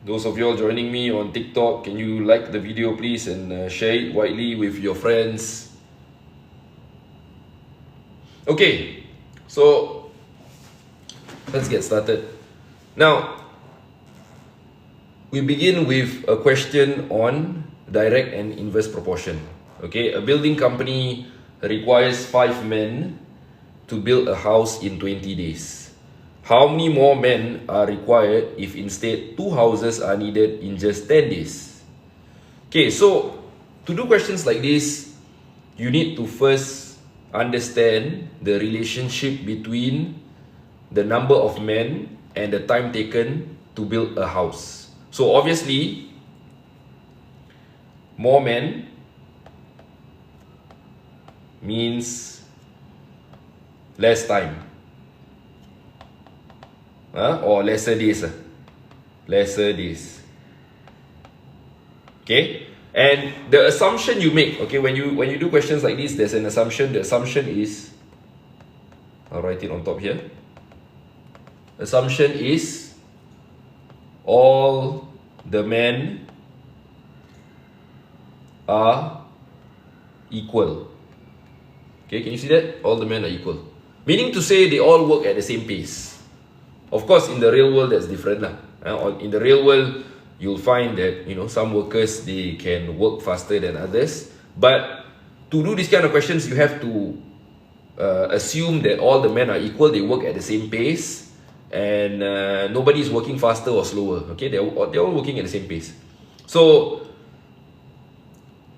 Those of you all joining me on TikTok, can you like the video please and share it widely with your friends? Okay, so let's get started. Now, we begin with a question on direct and inverse proportion. Okay, a building company requires 5 men to build a house in 20 days. How many more men are required if instead 2 houses are needed in just 10 days? Okay, so to do questions like this, you need to first understand the relationship between the number of men and the time taken to build a house. So obviously, more men means less time, or lesser days. Lesser days. Okay, and the assumption you make, okay, when you do questions like this, there's an assumption. The assumption is, I'll write it on top here. Assumption is all the men are equal. Okay, can you see that? All the men are equal. Meaning to say they all work at the same pace. Of course, in the real world, that's different. In the real world, you'll find that, some workers, they can work faster than others. But to do this kind of questions, you have to assume that all the men are equal, they work at the same pace, and nobody is working faster or slower. Okay, they're all working at the same pace. So,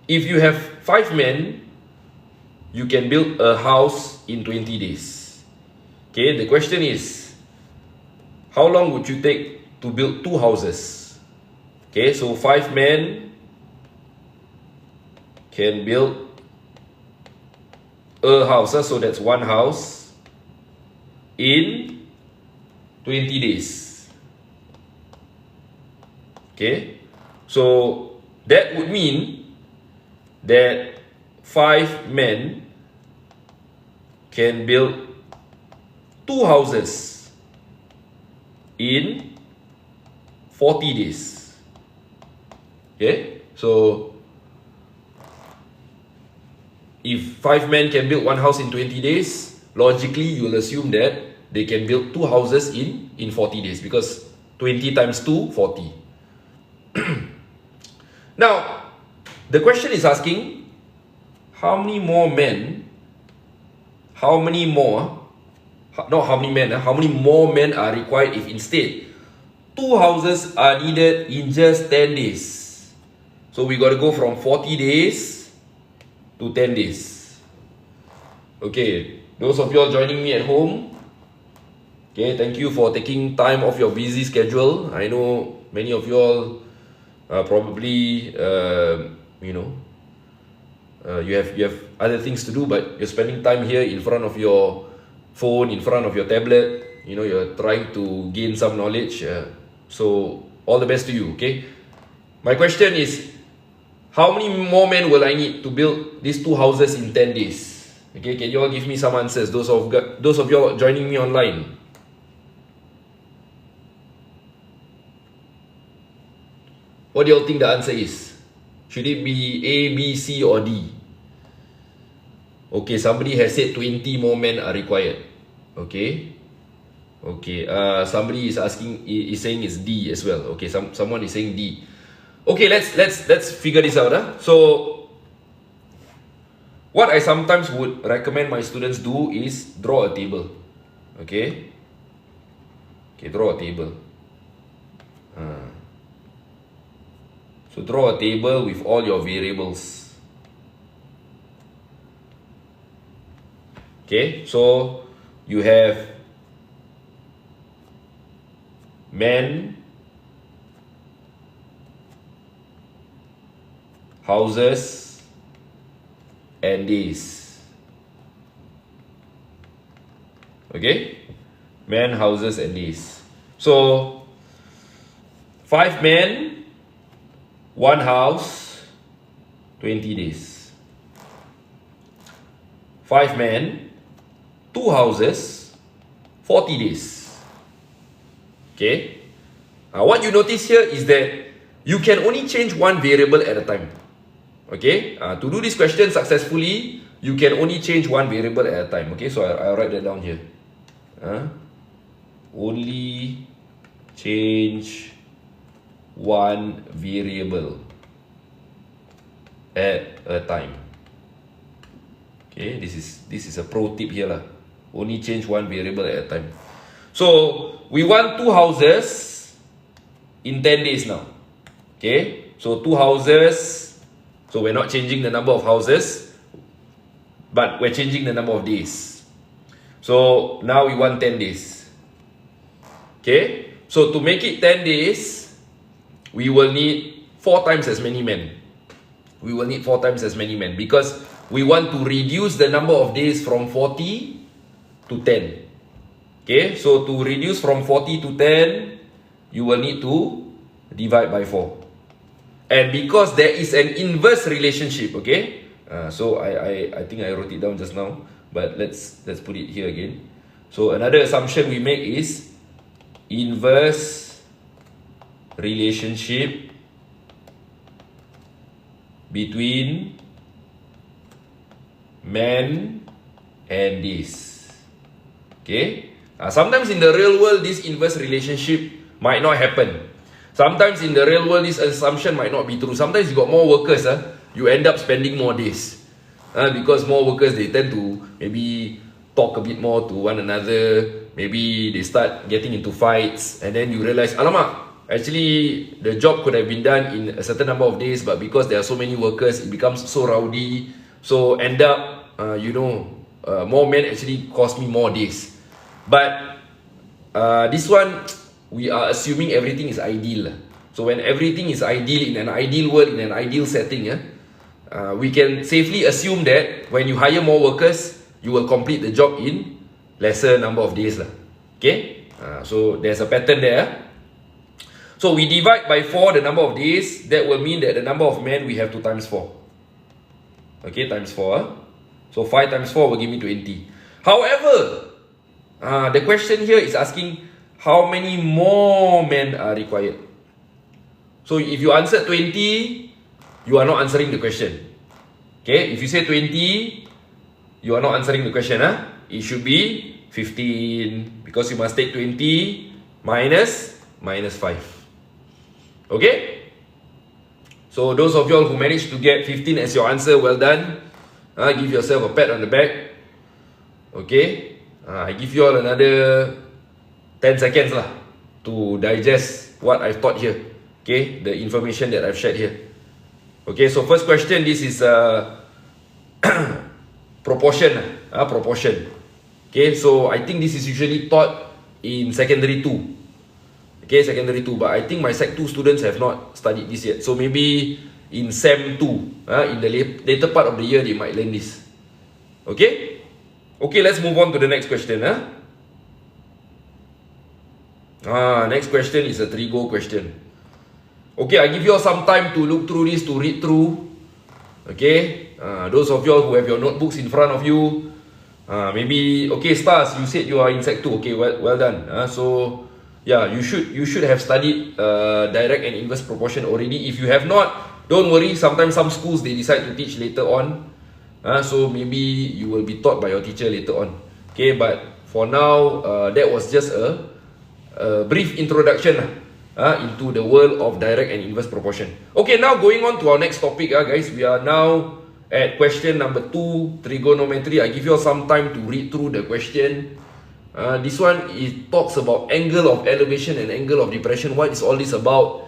if you have 5 men, you can build a house in 20 days. Okay, the question is, how long would you take to build 2 houses? Okay, so 5 men can build a house. So that's 1 house in 20 days. Okay, so that would mean that 5 men can build 2 houses in 40 days. Okay, so if 5 men can build 1 house in 20 days, logically you will assume that they can build 2 houses in 40 days, because 20 times 2, 40. Now, the question is asking, how many more men are required if instead 2 houses are needed in just 10 days? So we got to go from 40 days to 10 days. Okay, those of you all joining me at home, okay, thank you for taking time off your busy schedule. I know many of you all probably, you have other things to do, but you're spending time here in front of your phone, in front of your tablet. You're trying to gain some knowledge. So all the best to you. Okay. My question is, how many more men will I need to build these 2 houses in 10 days? Okay, can you all give me some answers? Those of you all joining me online. What do you all think the answer is? Should it be A, B, C, or D? Okay, somebody has said 20 more men are required. Okay. Okay, somebody is saying it's D as well. Okay, someone is saying D. Okay, let's figure this out. So, what I sometimes would recommend my students do is draw a table. Okay. Okay, draw a table. So draw a table with all your variables. Okay, so you have men, houses, and days. Okay, men, houses, and days. So 5 men, 1 house, 20 days. 5 men, 2 houses, 40 days. Okay. What you notice here is that you can only change one variable at a time. Okay, to do this question successfully, you can only change one variable at a time. Okay, so I'll write that down here. Only change one variable at a time. Okay, this is a pro tip here lah. Only change one variable at a time. So we want 2 houses in 10 days now. Okay, so 2 houses. So we're not changing the number of houses, but we're changing the number of days. So now we want 10 days. Okay, so to make it 10 days, we will need 4 times as many men. We will need 4 times as many men because we want to reduce the number of days from 40 to 10. Okay, so to reduce from 40 to 10, you will need to divide by 4. And because there is an inverse relationship, okay, so I think I wrote it down just now, but let's put it here again. So another assumption we make is inverse relationship between men and days. Okay, sometimes in the real world this inverse relationship might not happen. Sometimes in the real world this assumption might not be true. Sometimes you got more workers, you end up spending more days, because more workers, they tend to maybe talk a bit more to one another. Maybe they start getting into fights, and then you realize, alamak, actually the job could have been done in a certain number of days, but because there are so many workers, it becomes so rowdy. So end up, more men actually cost me more days. But this one, we are assuming everything is ideal. So when everything is ideal in an ideal world, in an ideal setting, we can safely assume that when you hire more workers, you will complete the job in lesser number of days. Okay, so there's a pattern there. So we divide by 4 the number of days. That will mean that the number of men we have to times 4. Okay, times 4. So 5 times 4 will give me 20. However, the question here is asking how many more men are required. So if you answer 20, you are not answering the question. Okay, if you say 20, you are not answering the question. It should be 15, because you must take 20 minus 5. Okay, so those of y'all who managed to get 15 as your answer, well done. Give yourself a pat on the back. Okay, I give you all another 10 seconds to digest what I've taught here. Okay, the information that I've shared here. Okay, so first question, this is proportion. Proportion. Okay, so I think this is usually taught in secondary 2. Okay, secondary 2, but I think my Sec 2 students have not studied this yet. So maybe in Sem 2, in the later part of the year, they might learn this. Okay? Okay, let's move on to the next question. Next question is a Trigo question. Okay, I give you all some time to look through this, to read through. Okay? Those of you all who have your notebooks in front of you, maybe, okay, Stars, you said you are in Sec 2. Okay, well done. So yeah, you should have studied direct and inverse proportion already. If you have not, don't worry. Sometimes some schools, they decide to teach later on. So maybe you will be taught by your teacher later on. Okay, but for now, that was just a brief introduction into the world of direct and inverse proportion. Okay, now going on to our next topic, guys. We are now at question number 2, trigonometry. I give you all some time to read through the question. This one, it talks about angle of elevation and angle of depression. What is all this about?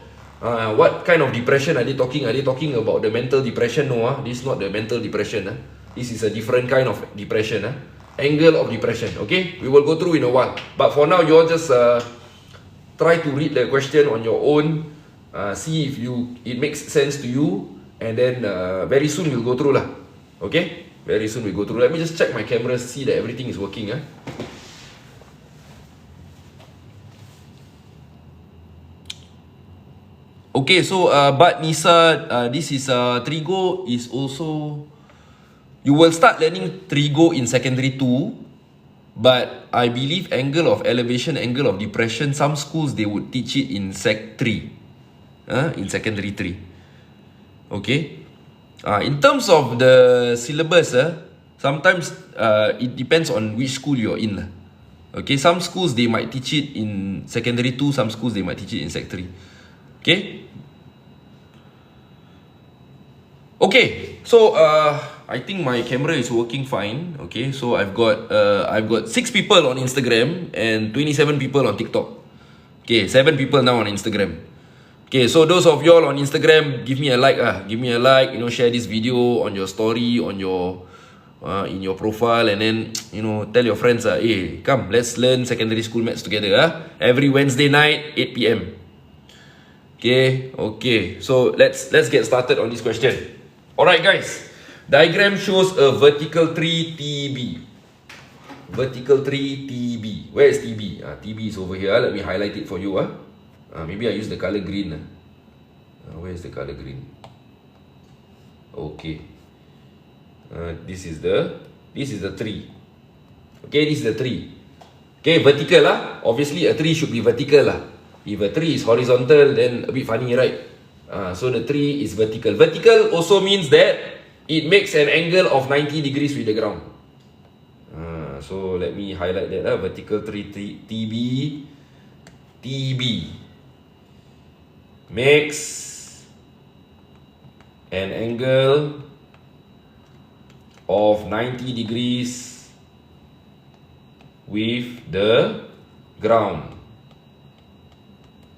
What kind of depression are they talking? Are they talking about the mental depression? No, this is not the mental depression. This is a different kind of depression. Angle of depression. Okay, we will go through in a while. But for now, you all just try to read the question on your own. See if it makes sense to you, and then very soon we'll go through lah. Okay, very soon we'll go through. Let me just check my camera, see that everything is working. Okay, so but Nisa, this is Trigo is also, you will start learning Trigo in secondary 2, But I believe angle of elevation, angle of depression, some schools they would teach it in Sec 3. In secondary 3. Okay. In terms of the syllabus, sometimes it depends on which school you're in. Okay, some schools they might teach it in secondary 2, some schools they might teach it in Sec 3. Okay. Okay, so I think my camera is working fine. Okay, so I've got 6 people on Instagram and 27 people on TikTok. Okay, 7 people now on Instagram. Okay, so those of y'all on Instagram, give me a like. Give me a like. You know, share this video on your story, on your in your profile, and then tell your friends. Hey, come, let's learn secondary school maths together. Every Wednesday night, 8 p.m. Okay. So let's get started on this question. Alright guys, diagram shows a vertical tree TB. Vertical tree TB. Where is TB? TB is over here. Let me highlight it for you. Maybe I use the color green. Where is the color green? Okay. This is the tree. Okay, this is the tree. Okay, vertical Obviously a tree should be vertical If a tree is horizontal, then a bit funny, right? So the tree is vertical. Vertical also means that it makes an angle of 90 degrees with the ground. So let me highlight that. Vertical tree TB makes an angle of 90 degrees with the ground.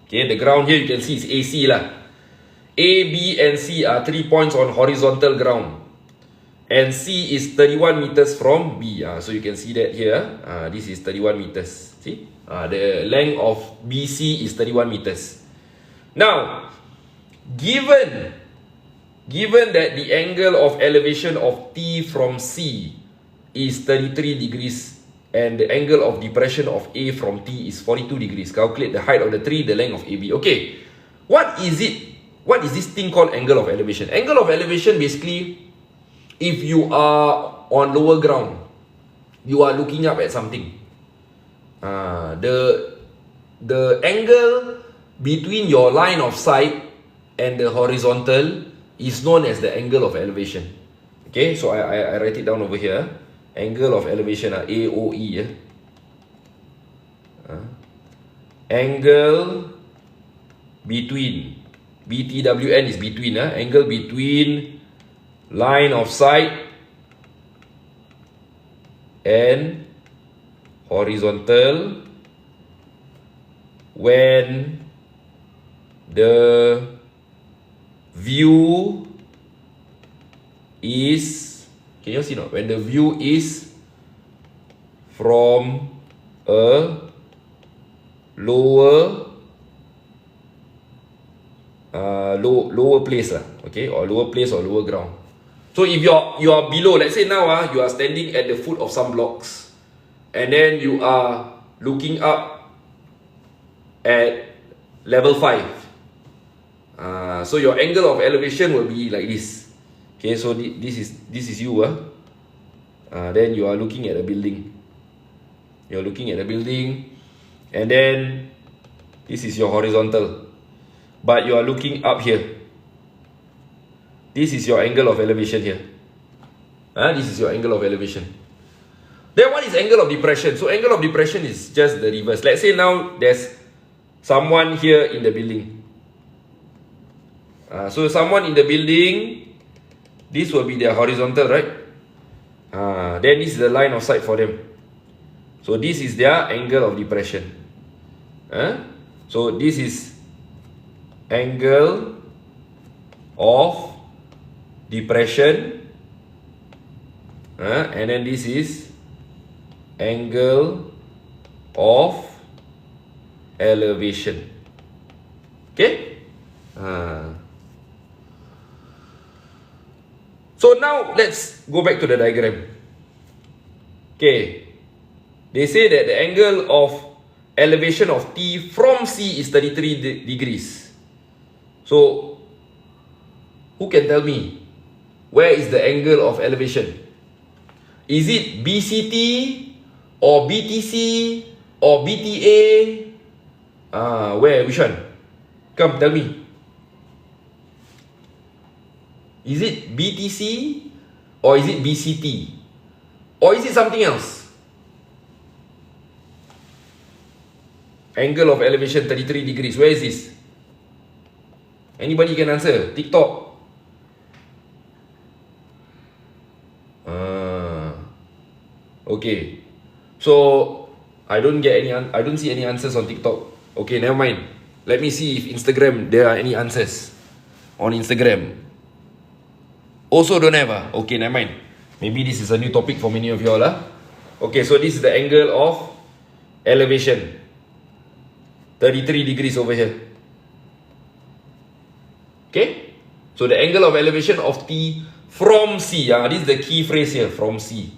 Okay, the ground here you can see is AC A, B and C are 3 points on horizontal ground. And C is 31 meters from B. So you can see that here. This is 31 meters. See? The length of BC is 31 meters. Now, given that the angle of elevation of T from C is 33 degrees and the angle of depression of A from T is 42 degrees, calculate the height of the tree, the length of AB. Okay, what is it? What is this thing called angle of elevation? Angle of elevation basically, if you are on lower ground, you are looking up at something. The angle between your line of sight and the horizontal is known as the angle of elevation. Okay, so I write it down over here. Angle of elevation, AOE. Angle between, BTWN is between, angle between line of sight and horizontal when the view is, can you see now? When the view is from a lower place, okay, or lower place or lower ground. So if you are below, let's say now you are standing at the foot of some blocks, and then you are looking up at level 5. So your angle of elevation will be like this. Okay, so this is you. Then you are looking at a building. You're looking at a building, and then this is your horizontal. But you are looking up here. This is your angle of elevation here. This is your angle of elevation. Then what is angle of depression? So angle of depression is just the reverse. Let's say now there's someone here in the building. So someone in the building, this will be their horizontal, right? Then this is the line of sight for them. So this is their angle of depression. So this is angle of depression, and then this is angle of elevation. Okay. So now let's go back to the diagram. Okay, they say that the angle of elevation of T from C is 33 degrees. So who can tell me where is the angle of elevation? Is it BCT or BTC, or BTA? Where? Which one? Come, tell me. Is it BTC, or is it BCT, or is it something else? Angle of elevation 33 degrees. Where is this? Anybody can answer? TikTok. Okay. So I don't see any answers on TikTok. Okay, never mind. Let me see if Instagram there are any answers on Instagram. Also don't have. Okay, never mind. Maybe this is a new topic for many of y'all. Okay, so this is the angle of elevation. 33 degrees over here. Okay? So the angle of elevation of T from C. This is the key phrase here. From C.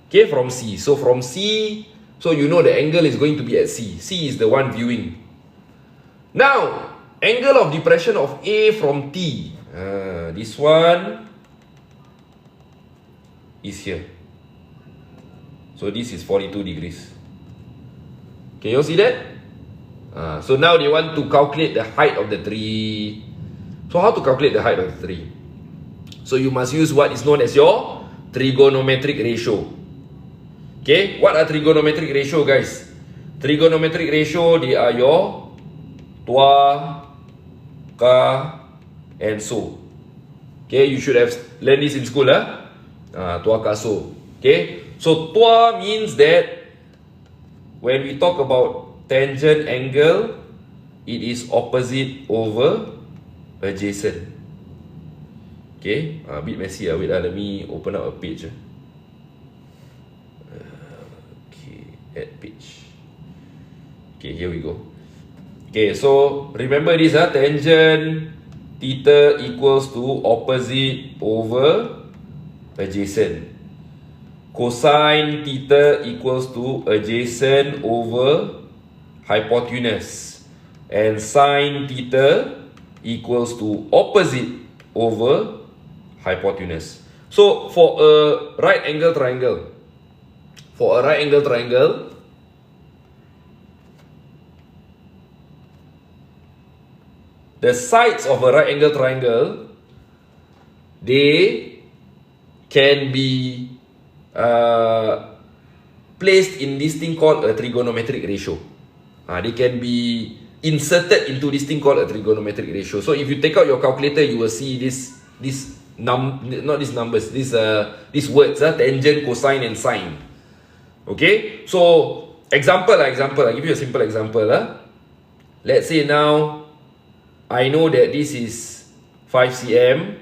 Okay, from C. So from C, so you know the angle is going to be at C. C is the one viewing. Now, angle of depression of A from T. This one is here. So this is 42 degrees. Can you see that? So now they want to calculate the height of the tree. So how to calculate the height of the tree? So you must use what is known as your trigonometric ratio. Okay, what are trigonometric ratio, guys? Trigonometric ratio, they are your tua, ka, and so. Okay, you should have learned this in school, tua, ka, so. Okay, so tua means that when we talk about tangent angle, it is opposite over adjacent. Okay, a bit messy. Wait, let me open up a page. Add page. Okay, here we go. Okay, so remember this, tangent theta equals to opposite over adjacent. Cosine theta equals to adjacent over hypotenuse. And sine theta equals to opposite over hypotenuse. So for a right angle triangle, the sides of a right angle triangle, they can be placed in this thing called a trigonometric ratio. They can be inserted into this thing called a trigonometric ratio. So if you take out your calculator, you will see these words, tangent, cosine, and sine. Okay, so example, I'll give you a simple example. Let's say now I know that this is 5 cm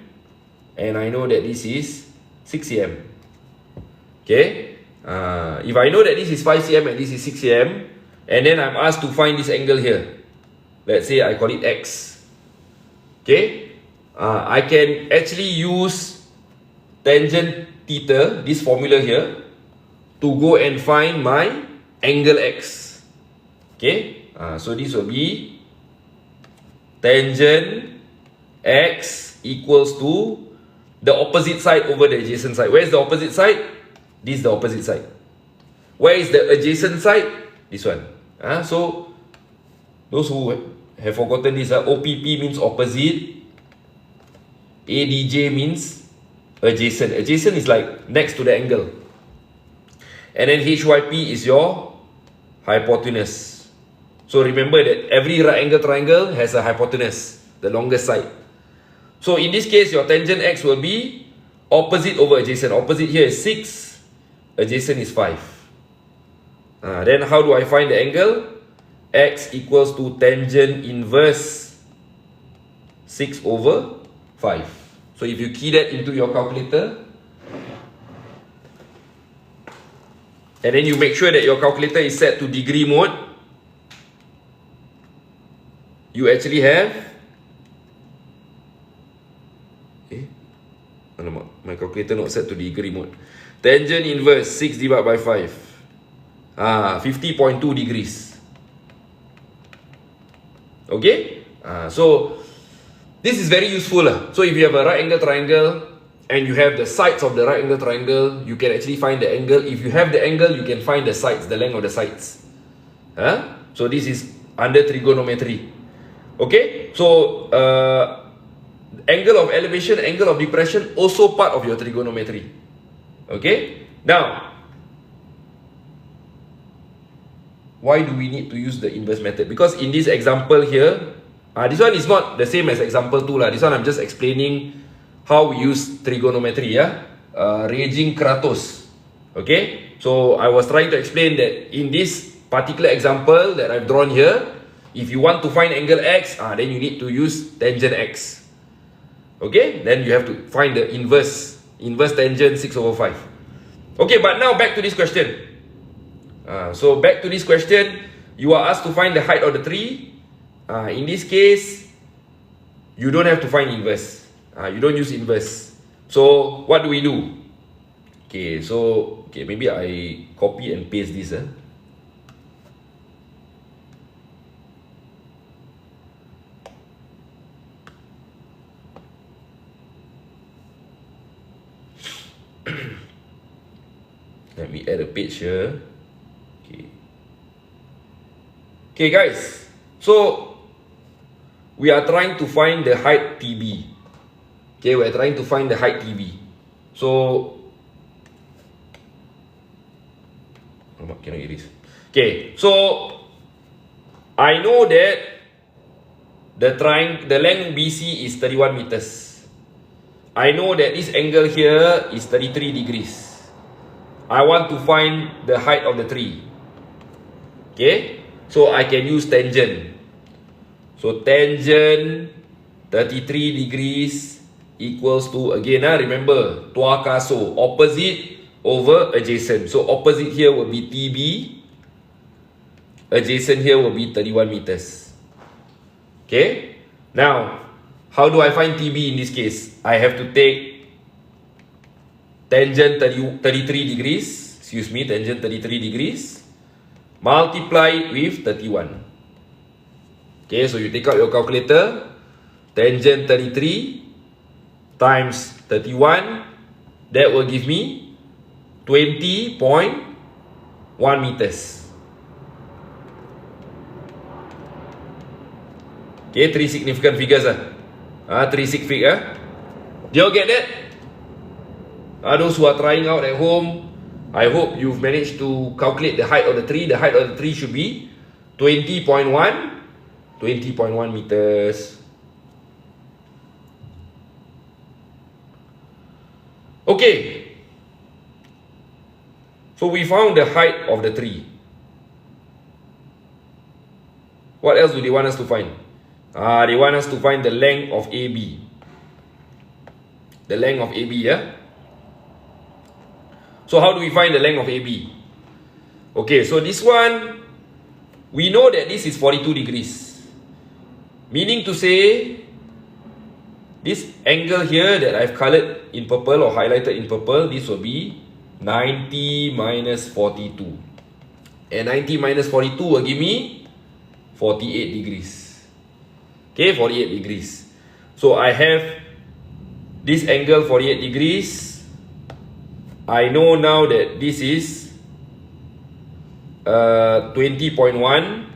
and I know that this is 6 cm. Okay, if I know that this is 5 cm and this is 6 cm, and then I'm asked to find this angle here, let's say I call it x. Okay, I can actually use tangent theta, this formula here, to go and find my angle x. Okay, so this will be tangent x equals to the opposite side over the adjacent side. Where is the opposite side? This is the opposite side. Where is the adjacent side? This one. So those who have forgotten this, OPP means opposite, ADJ means adjacent. Adjacent is like next to the angle. And then HYP is your hypotenuse. So remember that every right angle triangle has a hypotenuse, the longest side. So in this case, your tangent x will be opposite over adjacent. Opposite here is 6, adjacent is 5. Then how do I find the angle? X equals to tangent inverse 6 over 5. So if you key that into your calculator, and then you make sure that your calculator is set to degree mode, you actually have... Alamak, my calculator not set to degree mode. Tangent inverse 6 divided by 5. 50.2 degrees. Okay? So this is very useful. So if you have a right angle triangle and you have the sides of the right angle triangle, you can actually find the angle. If you have the angle, you can find the sides, the length of the sides. So this is under trigonometry. Okay, so angle of elevation, angle of depression, also part of your trigonometry. Okay, now why do we need to use the inverse method? Because in this example here, this one is not the same as example 2 lah. This one I'm just explaining how we use trigonometry, raging kratos. Okay, so I was trying to explain that in this particular example that I've drawn here, if you want to find angle x, then you need to use tangent x. Okay, then you have to find the inverse tangent 6/5. Okay, but now back to this question. So back to this question, you are asked to find the height of the tree. In this case, you don't have to find inverse. You don't use inverse. So what do we do? Okay, so maybe I copy and paste this. Let me add a page here. Okay guys, so we are trying to find the height TB. Okay, we are trying to find the height TB. So cannot erase. Okay, so I know that the length BC is 31 meters. I know that this angle here is 33 degrees. I want to find the height of the tree. Okay, so I can use tangent. So tangent 33 degrees equals to, again, remember, 𝐒𝐞𝐫𝐢𝐞𝐜, opposite over adjacent. So opposite here will be TB, adjacent here will be 31 meters. Okay, now how do I find TB in this case? I have to take tangent 33 degrees, tangent 33 degrees, multiply with 31. Okay, so you take out your calculator, tangent 33 times 31, that will give me 20.1 meters. Okay, 3 significant figures. 3 sig fig. Do you all get that? Those who are trying out at home, I hope you've managed to calculate the height of the tree. The height of the tree should be 20.1 meters. Okay, so we found the height of the tree. What else do they want us to find? They want us to find the length of AB. The length of AB, So how do we find the length of AB? Okay, so this one, we know that this is 42 degrees. Meaning to say, this angle here that I've colored in purple or highlighted in purple, this will be 90 minus 42. And 90 minus 42 will give me 48 degrees. Okay, 48 degrees. So I have this angle 48 degrees. I know now that this is 20.1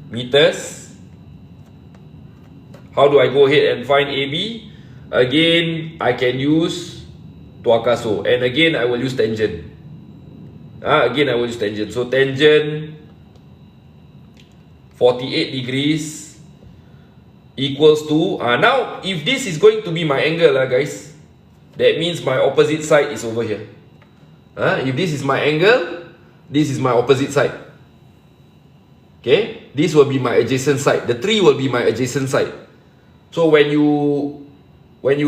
meters. How do I go ahead and find AB? Again, I can use 𝐒𝐞𝐫𝐢𝐞𝐜, and again I will use tangent. So tangent 48 degrees equals to, now if this is going to be my angle, guys, that means my opposite side is over here. If this is my angle, this is my opposite side. Okay, this will be my adjacent side. The tree will be my adjacent side. So when you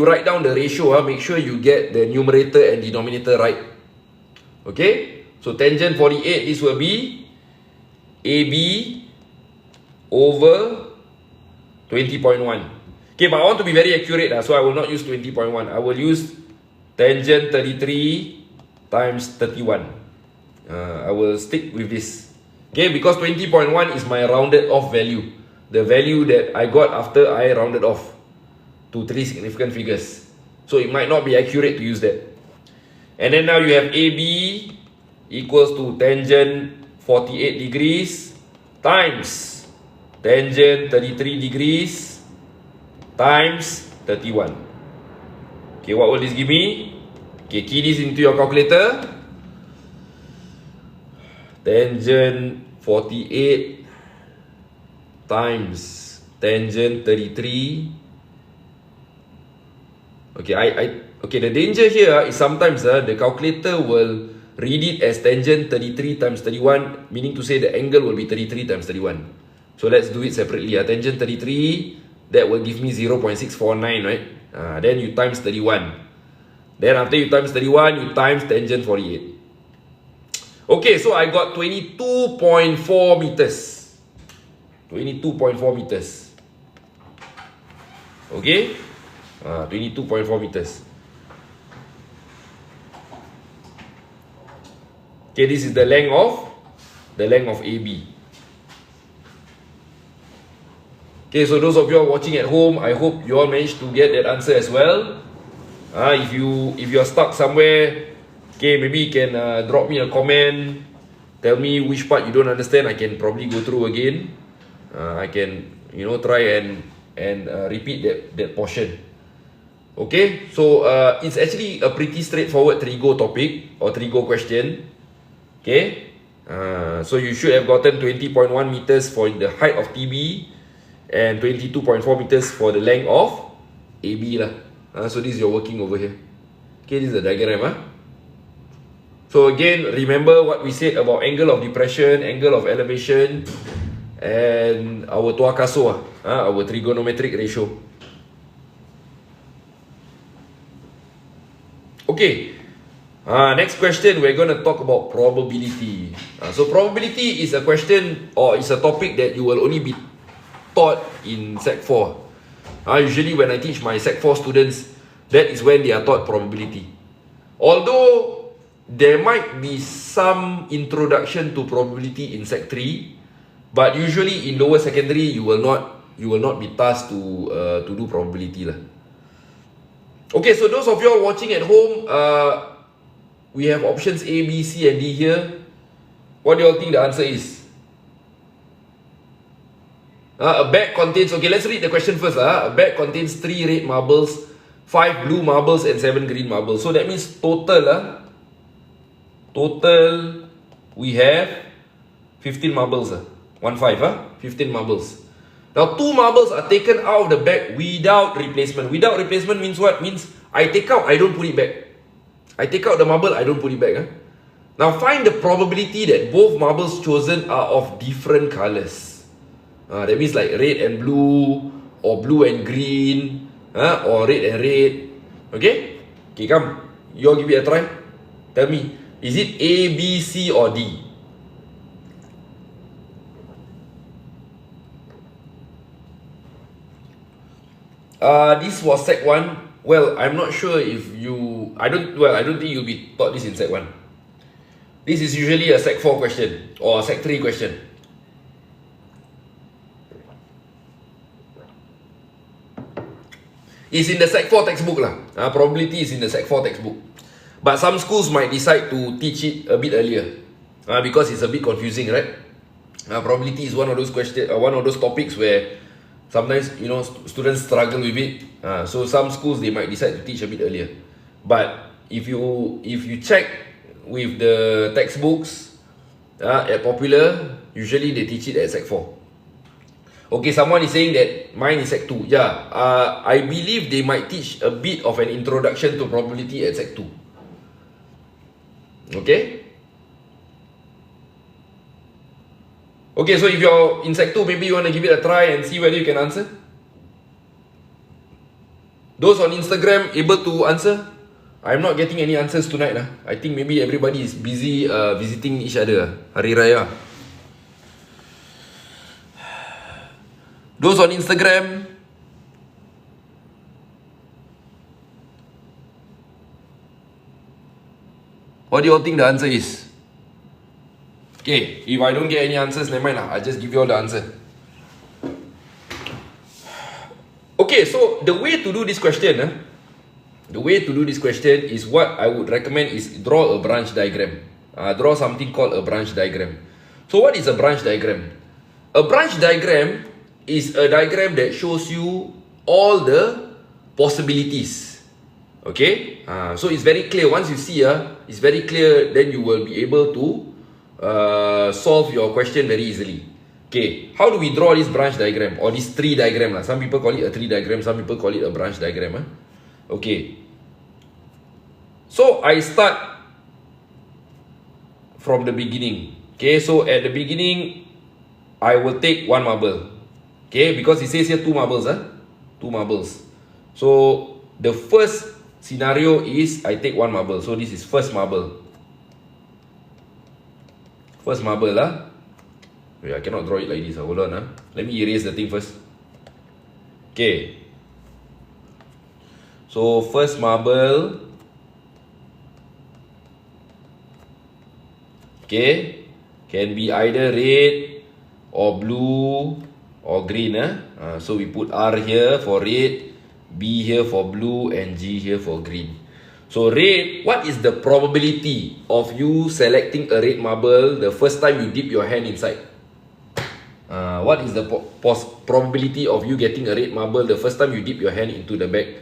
write down the ratio, make sure you get the numerator and denominator right. Okay, so tangent 48, this will be AB over 20.1. Okay, but I want to be very accurate, so I will not use 20.1. I will use tangent 33 times 31. I will stick with this. Okay, because 20.1 is my rounded off value. The value that I got after I rounded off to 3 significant figures. So it might not be accurate to use that. And then now you have AB equals to tangent 48 degrees times tangent 33 degrees times 31. Okay, what will this give me? Okay, key this into your calculator. Tangent 48 times tangent 33. Okay, the danger here is sometimes the calculator will read it as tangent 33 times 31, meaning to say the angle will be 33 times 31. So let's do it separately. Tangent 33, that will give me 0.649, right? Then you times 31. Then after you times 31, you times tangent 48. Okay, so I got 22.4 meters. 22.4 meters. Okay? 22.4 meters. Okay, this is the length of AB. Okay, so those of you who are watching at home, I hope you all managed to get that answer as well. If you are stuck somewhere, okay, maybe you can drop me a comment. Tell me which part you don't understand. I can probably go through again. I can try and repeat that portion. Okay, so it's actually a pretty straightforward Trigo topic or Trigo question. Okay, so you should have gotten 20.1 meters for the height of TB and 22.4 meters for the length of AB lah. So this is your working over here. Okay, this is the diagram. So again, remember what we said about angle of depression, angle of elevation, and our 𝐒𝐞𝐫𝐢𝐞𝐬, our trigonometric ratio. Okay, next question, we're going to talk about probability. So probability is a question or is a topic that you will only be taught in Sec 4. Usually when I teach my Sec 4 students, that is when they are taught probability. Although there might be some introduction to probability in Sec 3, but usually in lower secondary you will not be tasked to do probability lah. Okay, so those of you all watching at home, we have options A, B, C and D here. What do you all think the answer is? A bag contains, okay, let's read the question first. A bag contains 3 red marbles, 5 blue marbles and 7 green marbles. So that means total we have 15 marbles. 15 marbles. Now 2 marbles are taken out of the bag without replacement. Without replacement means what? Means I take out, I don't put it back. I take out the marble, I don't put it back. Now find the probability that both marbles chosen are of different colors. That means like red and blue, or blue and green, or red and red. Okay? Okay, come. You all give it a try. Tell me, is it A, B, C or D? This was Sec 1. Well, I'm not sure if you... I don't think you'll be taught this in Sec 1. This is usually a Sec 4 question or a Sec 3 question. It's in the Sec 4 textbook lah. Probability is in the Sec 4 textbook. But some schools might decide to teach it a bit earlier. Because it's a bit confusing, right? Probability is one of those topics where sometimes students struggle with it. So some schools they might decide to teach a bit earlier. But if you check with the textbooks at Popular, usually they teach it at Sec 4. Okay, someone is saying that mine is Sec 2. Yeah, I believe they might teach a bit of an introduction to probability at Sec 2. Okay? Okay, so if you're in Sec 2, maybe you want to give it a try and see whether you can answer. Those on Instagram able to answer? I'm not getting any answers tonight. I think maybe everybody is busy visiting each other. Hari Raya. Those on Instagram, what do you all think the answer is? Okay, if I don't get any answers, never mind lah. I'll just give you all the answer. Okay, so the way to do this question, the way to do this question is what I would recommend is draw a branch diagram. Draw something called a branch diagram. So what is a branch diagram? A branch diagram is a diagram that shows you all the possibilities. Okay? So it's very clear. Once you see, it's very clear, then you will be able to solve your question very easily. Okay, how do we draw this branch diagram or this tree diagram? Some people call it a tree diagram, some people call it a branch diagram. Okay, so I start from the beginning. Okay, so at the beginning, I will take one marble. Okay, because it says here two marbles. Two marbles. So the first scenario is I take one marble. So this is first marble. First marble. Wait, I cannot draw it like this. Hold on. Let me erase the thing first. Okay. So first marble. Okay. Can be either red or blue or green. So we put R here for red, B here for blue, and G here for green. So red, what is the probability of you selecting a red marble the first time you dip your hand inside? What is the probability of you getting a red marble the first time you dip your hand into the bag?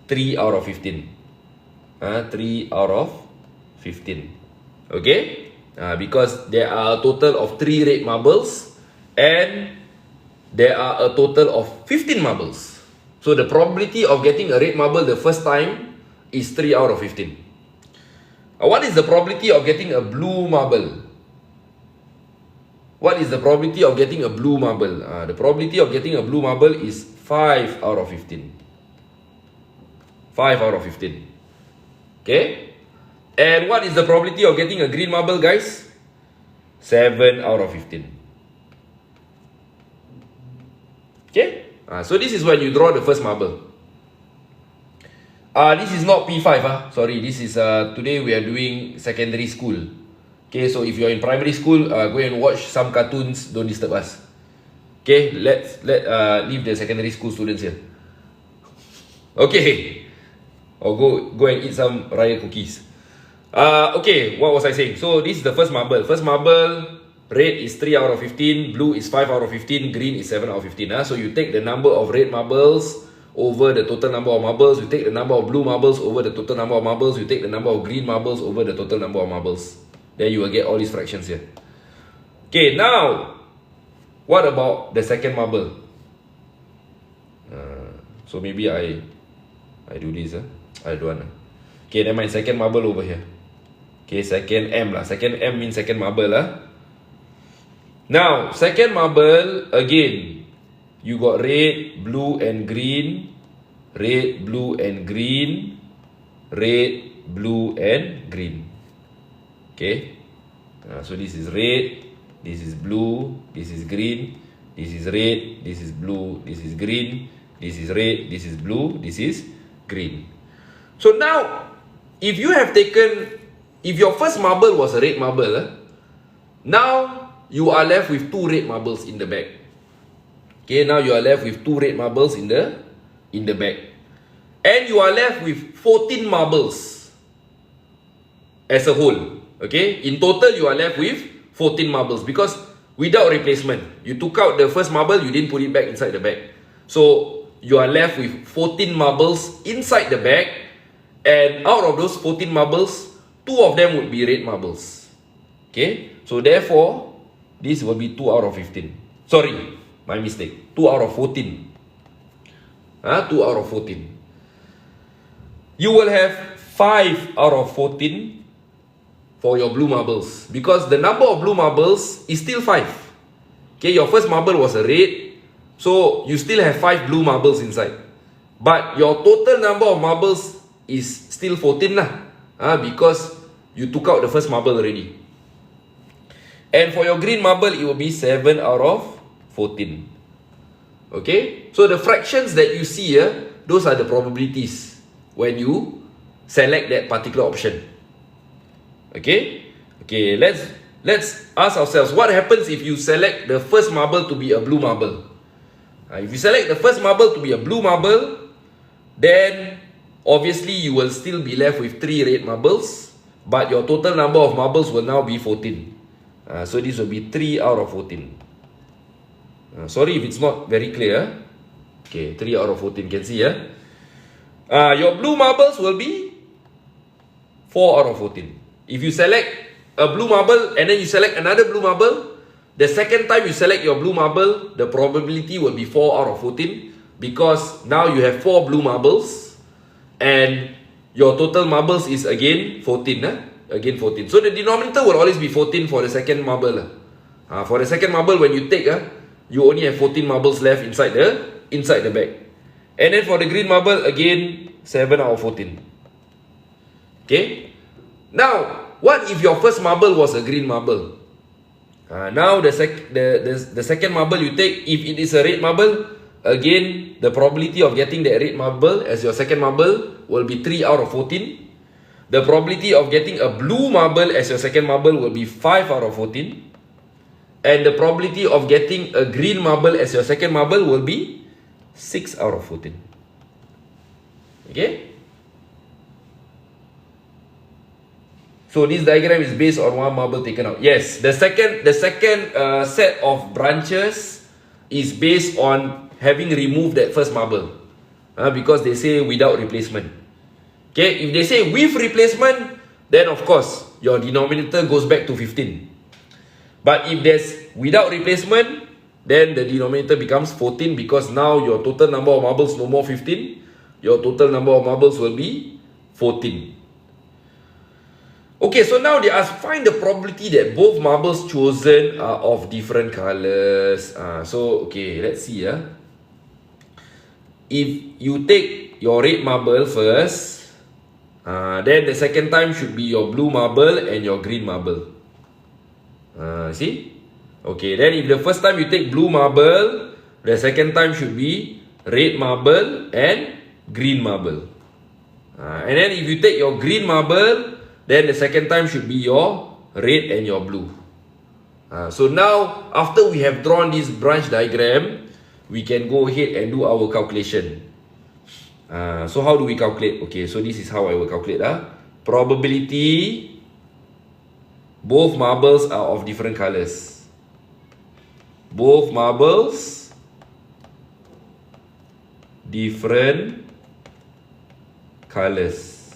3 out of 15. 3 out of 15. Okay? Because there are a total of 3 red marbles and there are a total of 15 marbles. So the probability of getting a red marble the first time is 3 out of 15. What is the probability of getting a blue marble? What is the probability of getting a blue marble? The probability of getting a blue marble is 5 out of 15. 5 out of 15. Okay? And what is the probability of getting a green marble, guys? 7 out of 15. Okay? So this is when you draw the first marble. This is not P5. Sorry, this is today we are doing secondary school. Okay, so if you're in primary school, go and watch some cartoons. Don't disturb us. Okay, let leave the secondary school students here. Okay, or go and eat some raya cookies. Okay, what was I saying? So this is the first marble. First marble, red is 3 out of 15, blue is 5 out of 15, green is 7 out of 15. So you take the number of red marbles over the total number of marbles. You take the number of blue marbles over the total number of marbles. You take the number of green marbles over the total number of marbles. Then you will get all these fractions here. Okay, now, what about the second marble? So maybe I do this. I don't want. Okay, then my second marble over here. Okay, second M lah. Second M means second marble lah. Now, second marble, again, you got red, blue and green. Red, blue and green. Red, blue and green. Okay, so this is red, this is blue, this is green, this is red, this is blue, this is green, this is red, this is blue, this is green. So now, if you have taken, if your first marble was a red marble, now you are left with 2 red marbles in the bag. Okay, now you are left with 2 red marbles in the bag. And you are left with 14 marbles as a whole. Okay, in total you are left with 14 marbles because without replacement, you took out the first marble, you didn't put it back inside the bag. So you are left with 14 marbles inside the bag, and out of those 14 marbles, 2 of them would be red marbles. Okay, so therefore, this will be 2 out of 15. Sorry, my mistake. 2 out of 14. 2 out of 14. You will have 5 out of 14 for your blue marbles, because the number of blue marbles is still 5. Okay, your first marble was a red, so you still have 5 blue marbles inside. But your total number of marbles is still 14 lah, because you took out the first marble already. And for your green marble, it will be 7 out of 14. Okay, so the fractions that you see here, those are the probabilities when you select that particular option. Okay, let's ask ourselves, what happens if you select the first marble to be a blue marble? If you select the first marble to be a blue marble, then obviously you will still be left with 3 red marbles, but your total number of marbles will now be 14. So this will be 3 out of 14. Sorry if it's not very clear. Okay, 3 out of 14, can see, your blue marbles will be 4 out of 14. If you select a blue marble and then you select another blue marble, the second time you select your blue marble, the probability will be 4 out of 14, because now you have 4 blue marbles and your total marbles is again 14. Again 14. So the denominator will always be 14 for the second marble. For the second marble, when you take, you only have 14 marbles left inside the bag. And then for the green marble, again 7 out of 14. Okay. Now, what if your first marble was a green marble? Now the second marble you take, if it is a red marble, again the probability of getting that red marble as your second marble will be 3 out of 14. The probability of getting a blue marble as your second marble will be 5 out of 14. And the probability of getting a green marble as your second marble will be 6 out of 14. Okay? So this diagram is based on one marble taken out. Yes, the second set of branches is based on having removed that first marble. Because they say without replacement. Okay, if they say with replacement, then of course your denominator goes back to 15. But if there's without replacement, then the denominator becomes 14, because now your total number of marbles no more 15. Your total number of marbles will be 14. Okay, so now they ask, find the probability that both marbles chosen are of different colors. So, okay, let's see. If you take your red marble first, then the second time should be your blue marble and your green marble. See? Okay, then if the first time you take blue marble, the second time should be red marble and green marble. And then if you take your green marble, then the second time should be your red and your blue. So now, after we have drawn this branch diagram, we can go ahead and do our calculation. So how do we calculate? Okay, so this is how I will calculate. Probability, both marbles are of different colors. Both marbles, different colors.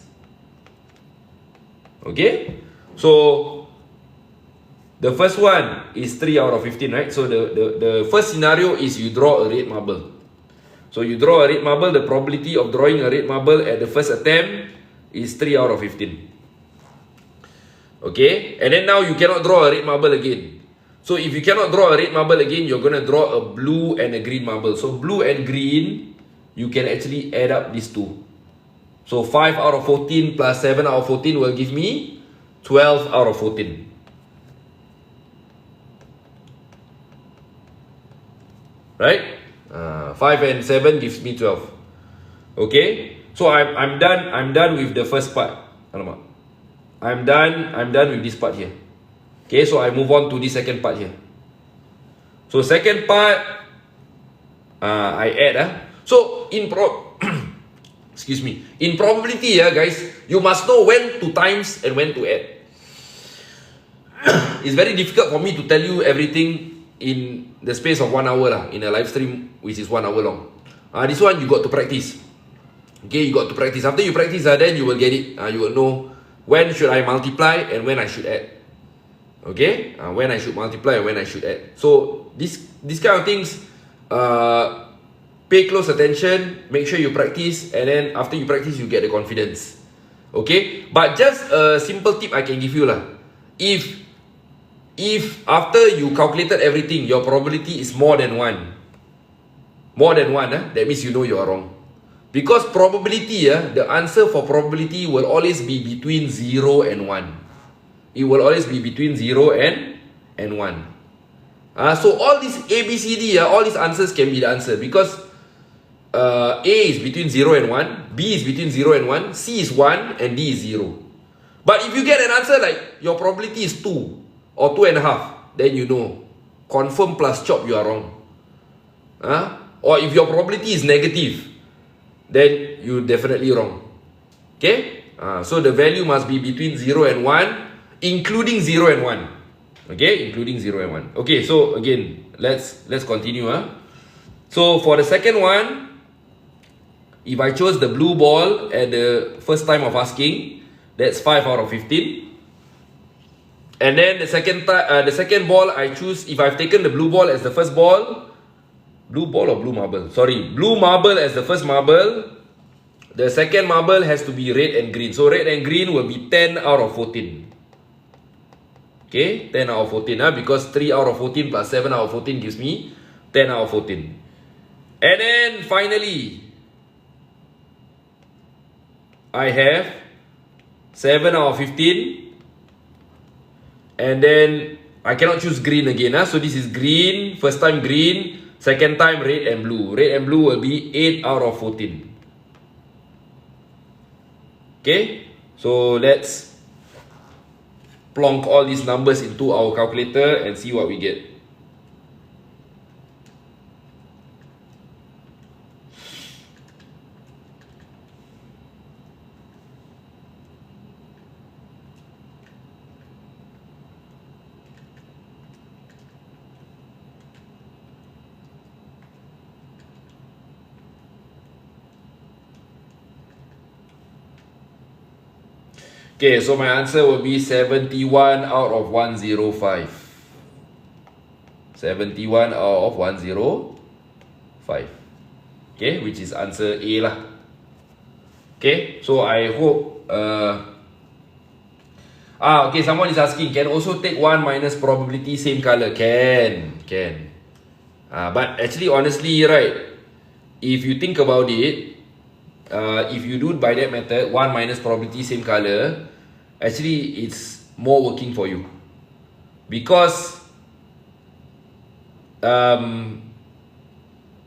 Okay, so the first one is 3 out of 15, right? So the first scenario is you draw a red marble. So you draw a red marble, the probability of drawing a red marble at the first attempt is 3 out of 15. Okay, and then now you cannot draw a red marble again. So if you cannot draw a red marble again, you're going to draw a blue and a green marble. So blue and green, you can actually add up these two. So 5 out of 14 plus 7 out of 14 will give me 12 out of 14. Right? 5 and 7 gives me 12. Okay? So I'm done with the first part. Alamak. I'm done with this part here. Okay, so I move on to the second part here. So second part, I add. So in excuse me. In probability, guys, you must know when to times and when to add. It's very difficult for me to tell you everything in the space of 1 hour in a live stream which is 1 hour long. This one you got to practice. Okay, you got to practice. After you practice, then you will get it. You will know when should I multiply and when I should add. Okay, when I should multiply and when I should add. So this kind of things, pay close attention. Make sure you practice, and then after you practice, you get the confidence. Okay, but just a simple tip I can give you lah. If after you calculated everything, your probability is more than 1, that means you know you are wrong. Because probability, the answer for probability will always be between 0 and 1. It will always be between 0 and 1. So all these A, B, C, D, all these answers can be the answer. Because A is between 0 and 1, B is between 0 and 1, C is 1, and D is 0. But if you get an answer like your probability is 2, or 2.5, then you know, confirm plus chop, you are wrong. Or if your probability is negative, then you're definitely wrong. Okay, so the value must be between 0 and 1, including 0 and 1. Okay, including 0 and 1. Okay, so again, let's continue. So for the second one, if I chose the blue ball at the first time of asking, that's 5 out of 15. And then the second ball I choose, if I've taken the blue ball as the first ball, blue ball or blue marble? Sorry, blue marble as the first marble. The second marble has to be red and green. So red and green will be 10 out of 14. Okay, 10 out of 14. Because 3 out of 14 plus 7 out of 14 gives me 10 out of 14. And then finally, I have 7 out of 15. And then I cannot choose green again. So this is green, first time green, second time red and blue. Red and blue will be 8 out of 14. Okay, so let's plonk all these numbers into our calculator and see what we get. Okay, so my answer will be 71 out of 105. 71 out of 105. Okay, which is answer A lah. Okay, so I hope okay, someone is asking, can also take 1 minus probability same color? Can. But actually, honestly, right, if you think about it, if you do it by that method, 1 minus probability same color, actually it's more working for you, because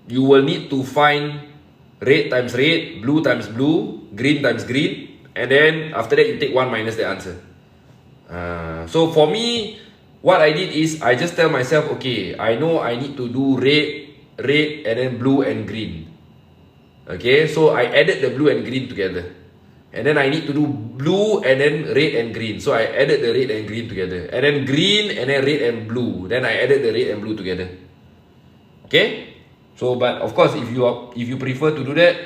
you will need to find red times red, blue times blue, green times green, and then after that you take 1 minus the answer. So for me, what I did is I just tell myself, okay, I know I need to do red, and then blue and green. Okay, so I added the blue and green together. And then I need to do blue and then red and green. So I added the red and green together. And then green and then red and blue. Then I added the red and blue together. Okay? So, but of course, if you prefer to do that,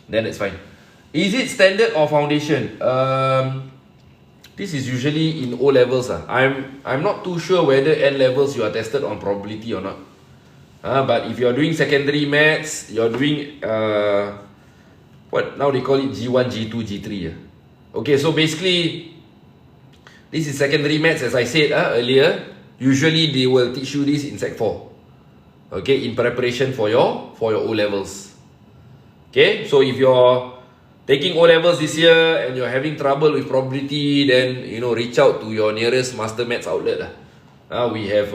then it's fine. Is it standard or foundation? This is usually in O levels. I'm not too sure whether N levels you are tested on probability or not. But if you're doing secondary maths, you're doing what now they call it G1, G2, G3. Okay, so basically this is secondary maths, as I said earlier. Usually they will teach you this in Sec 4. Okay, in preparation for your O levels. Okay, so if you're taking O levels this year and you're having trouble with probability, then reach out to your nearest MasterMaths outlet. We have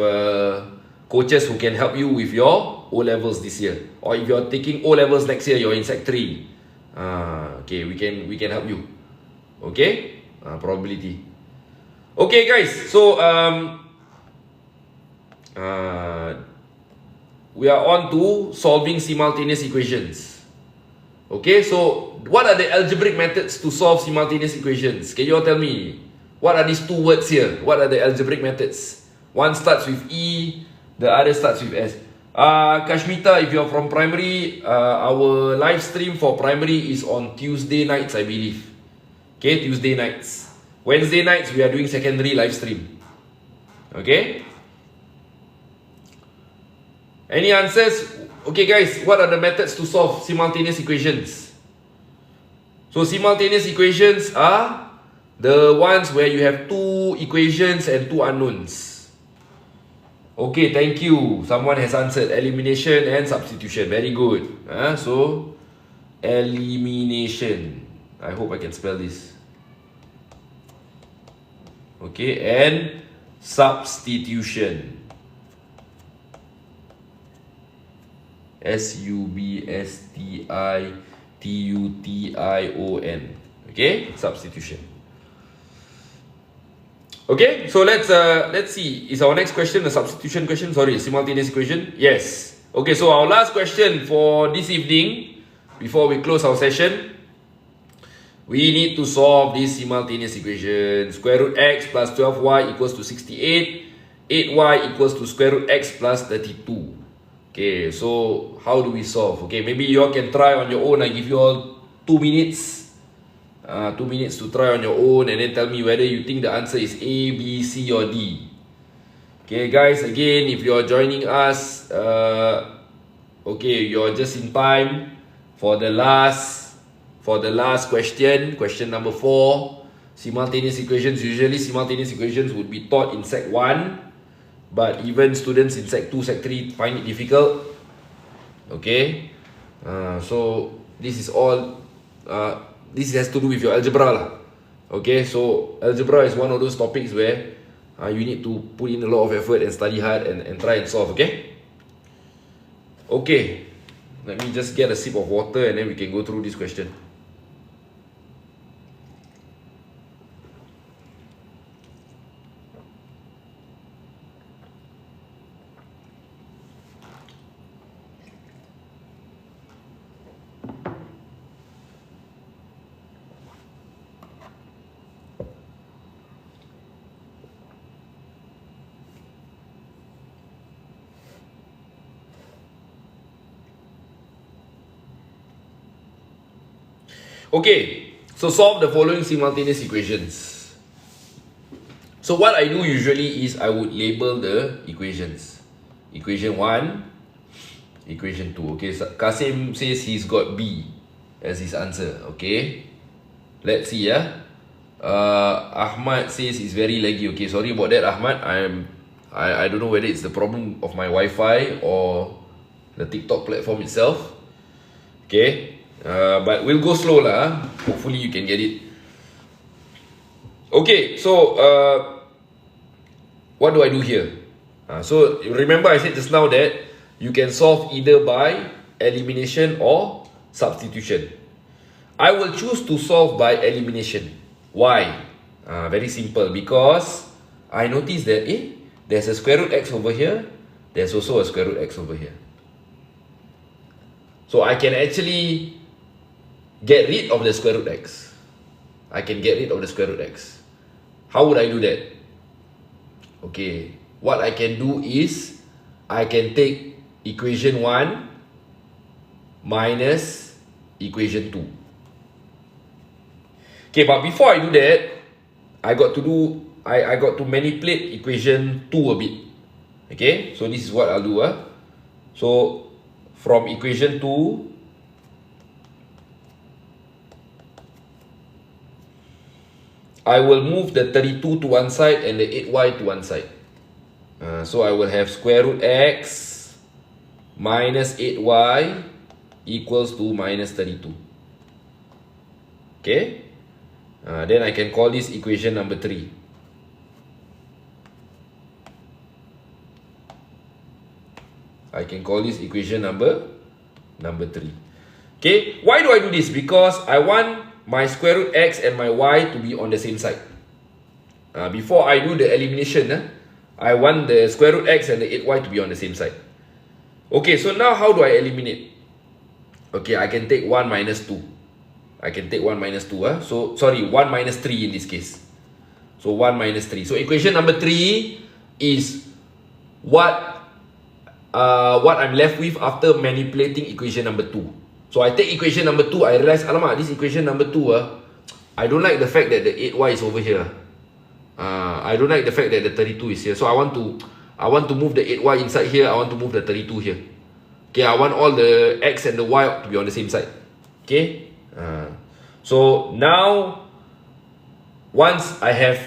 coaches who can help you with your O levels this year. Or if you're taking O levels next year, you're in Sec 3. Okay, we can help you. Okay, probability. Okay, guys. So we are on to solving simultaneous equations. Okay, so what are the algebraic methods to solve simultaneous equations? Can you all tell me? What are these two words here? What are the algebraic methods? One starts with E, the other starts with S. Kashmita, if you're from primary, our live stream for primary is on Tuesday nights, I believe. Okay, Tuesday nights. Wednesday nights, we are doing secondary live stream. Okay? Any answers? Okay, guys, what are the methods to solve simultaneous equations? So, simultaneous equations are the ones where you have two equations and two unknowns. Okay, thank you. Someone has answered elimination and substitution. Very good. So, elimination. I hope I can spell this. Okay, and substitution. substitution. Okay, substitution. Okay, so let's see. Is our next question a substitution question? Sorry, simultaneous equation? Yes. Okay, so our last question for this evening, before we close our session, We need to solve this simultaneous equation. Square root x plus 12y equals to 68. 8y equals to square root x plus 32. Okay, so how do we solve? Okay, maybe you all can try on your own. I give you all 2 minutes. 2 minutes to try on your own and then tell me whether you think the answer is A, B, C or D. Okay guys, again, if you are joining us, okay, you're just in time for the last question, question number 4. Simultaneous equations. Usually simultaneous equations would be taught in Sec 1, but even students in Sec 2, Sec 3 find it difficult. Okay, so this is all, this has to do with your algebra lah. Okay, so algebra is one of those topics where you need to put in a lot of effort and study hard and try and solve. Okay, okay, let me just get a sip of water and then we can go through this question. Okay, so solve the following simultaneous equations. So what I do usually is I would label the equations. Equation 1, equation 2. Okay, so Kasim says he's got B as his answer. Okay, let's see ya. Ahmad says it's very laggy. Okay, sorry about that, Ahmad. I don't know whether it's the problem of my Wi-Fi or the TikTok platform itself. Okay. But we'll go slow lah. Hopefully you can get it. Okay, so what do I do here? So remember I said just now that you can solve either by elimination or substitution. I will choose to solve by elimination. Why? Very simple, because I noticed that there's a square root x over here. There's also a square root x over here. So I can actually get rid of the square root x. I can get rid of the square root x. How would I do that? Okay, what I can do is I can take equation 1 minus equation 2. Okay, but before I do that, I got to manipulate equation 2 a bit. Okay, so this is what I'll do. So from equation 2, I will move the 32 to one side and the 8y to one side. So I will have square root x minus 8y equals to minus 32. Okay. Then I can call this equation number 3. I can call this equation number 3. Okay. Why do I do this? Because I want my square root x and my y to be on the same side. Before I do the elimination, I want the square root x and the 8y to be on the same side. Okay, so now how do I eliminate? Okay, I can take 1 minus 2. I can take 1 minus 2. So, sorry, 1 minus 3 in this case. So, 1 minus 3. So, equation number 3 is what I'm left with after manipulating equation number 2. So I take equation number 2, I realize, alamak, this equation number 2, I don't like the fact that the 8y is over here. I don't like the fact that the 32 is here. So I want to move the 8y inside here, I want to move the 32 here. Okay, I want all the x and the y to be on the same side. Okay? So now, once I have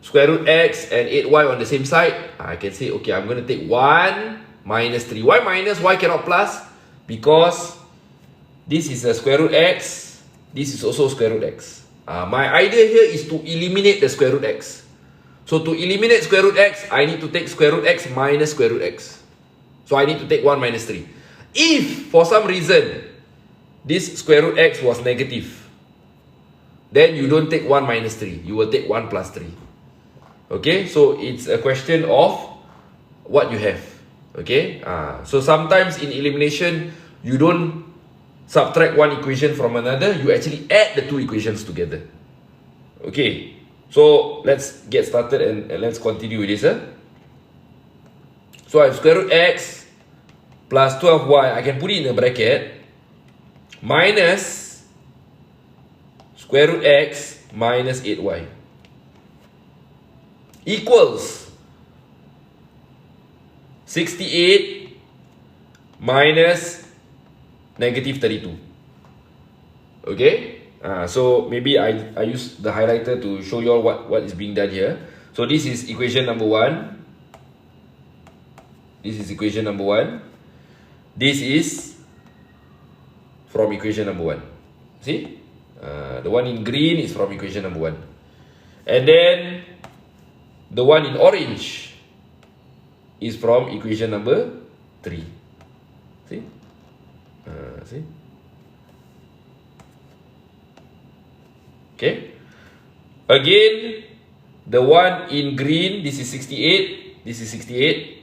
square root x and 8y on the same side, I can say, okay, I'm going to take 1 minus 3. Why minus? Why cannot plus? Because this is a square root x. This is also square root x. My idea here is to eliminate the square root x. So to eliminate square root x, I need to take square root x minus square root x. So I need to take 1 minus 3. If for some reason this square root x was negative, then you don't take 1 minus 3. You will take 1 plus 3. Okay, so it's a question of what you have. Okay, so sometimes in elimination, you don't subtract one equation from another, you actually add the two equations together. Okay, so let's get started and let's continue with this. So I have square root x plus 12y, I can put it in a bracket, minus square root x minus 8y equals 68 minus negative 32. Okay, so maybe I use the highlighter to show you all what is being done here. So this is equation number 1. This is equation number 1. This is from equation number 1. See? The one in green is from equation number 1. And then the one in orange is from equation number 3. See? See? Okay. Again, the one in green, this is 68. This is 68.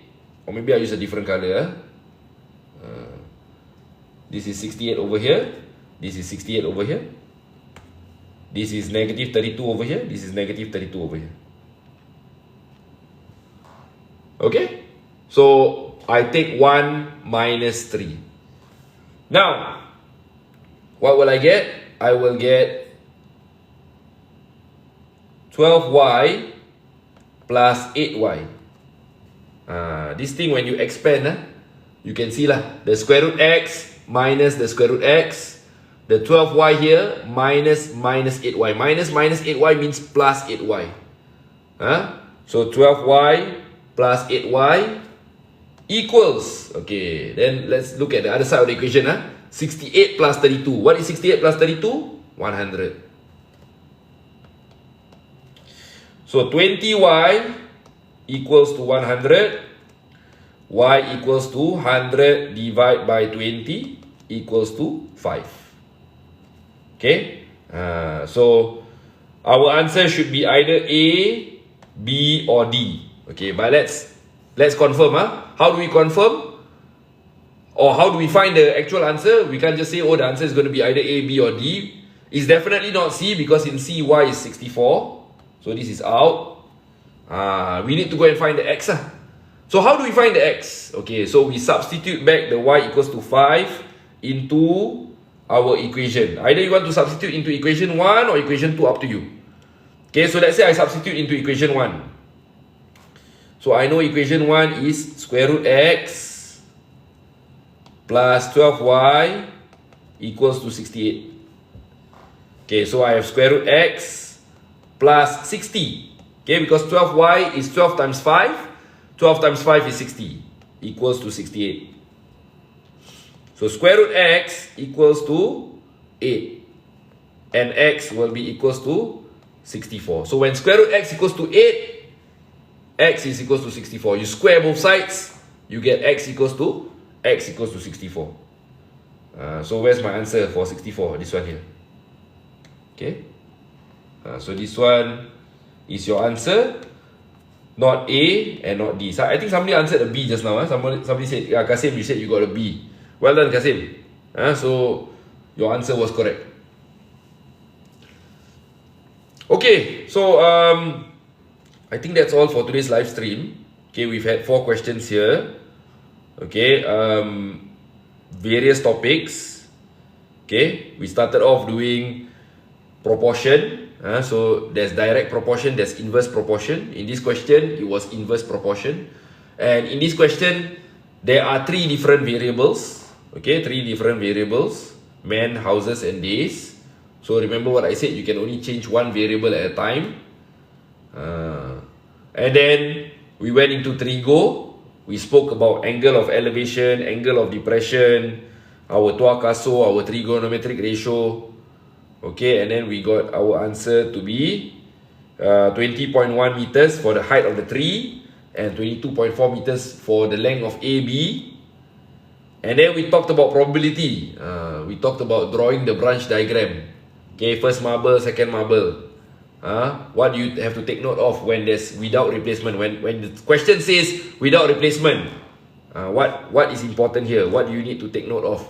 Or maybe I use a different color. This is 68 over here. This is 68 over here. This is negative 32 over here. This is negative 32 over here. Okay? So, I take 1 minus 3. Now, what will I get? I will get 12y plus 8y. This thing when you expand, you can see lah, the square root x minus the square root x, the 12y here minus 8y. Minus 8y means plus 8y. So 12y plus 8y equals, okay, then let's look at the other side of the equation. 68 plus 32. What is 68 plus 32? 100. So 20y equals to 100. Y equals to 100 divided by 20 equals to 5. Okay. So our answer should be either A, B or D. Okay, but let's confirm. How do we confirm? Or how do we find the actual answer? We can't just say, oh, the answer is going to be either A, B or D. It's definitely not C, because in C, Y is 64. So this is out. We need to go and find the X. So how do we find the X? Okay, so we substitute back the Y equals to 5 into our equation. Either you want to substitute into equation 1 or equation 2, up to you. Okay, so let's say I substitute into equation 1. So I know equation 1 is square root x plus 12y equals to 68. Okay, so I have square root x plus 60. Okay, because 12y is 12 times 5. 12 times 5 is 60, equals to 68. So square root x equals to 8. And x will be equals to 64. So when square root x equals to 8, x is equals to 64. You square both sides, you get x equals to 64. So where's my answer for 64? This one here. Okay. So this one is your answer. Not A and not D. So I think somebody answered a B just now. Somebody said, yeah, Kasim, you said you got a B. Well done, Kasim. So your answer was correct. Okay, so I think that's all for today's live stream. Okay, we've had 4 questions here. Okay, various topics. Okay, we started off doing proportion. So there's direct proportion, there's inverse proportion. In this question, it was inverse proportion. And in this question, there are 3 different variables. Okay, 3 different variables: men, houses, and days. So remember what I said, you can only change one variable at a time. And then we went into Trigo. We spoke about angle of elevation, angle of depression, our 𝐒𝐞𝐜𝐴, our trigonometric ratio. Okay, and then we got our answer to be 20.1 meters for the height of the tree and 22.4 meters for the length of AB. And then we talked about probability. We talked about drawing the branch diagram. Okay, first marble, second marble. What do you have to take note of when there's without replacement? When the question says without replacement, what is important here? What do you need to take note of?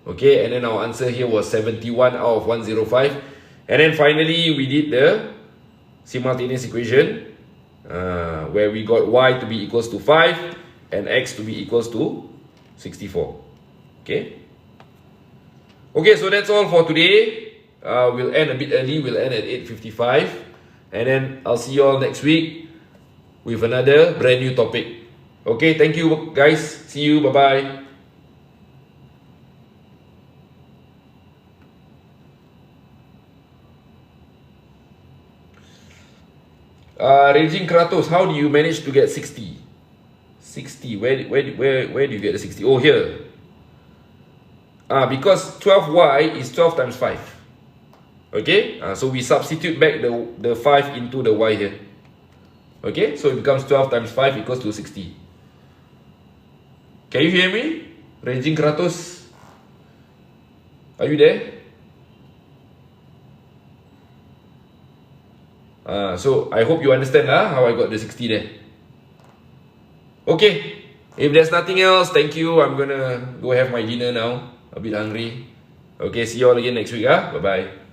Okay, and then our answer here was 71 out of 105. And then finally, we did the simultaneous equation, where we got y to be equals to 5 and x to be equals to 64. Okay. Okay, so that's all for today. We'll end a bit early. We'll end at 8:55. And then I'll see you all next week with another brand new topic. Okay, thank you guys. See you. Bye-bye. Raging Kratos, how do you manage to get 60? 60, where do you get the 60? Oh, here. Because 12y is 12 times 5. Okay, so we substitute back the 5 into the y here. Okay, so it becomes 12 times 5 equals to 60. Can you hear me? Raging Kratos? Are you there? So I hope you understand how I got the 60 there. Okay, if there's nothing else, thank you. I'm gonna go have my dinner now. A bit hungry. Okay, see you all again next week. Bye bye.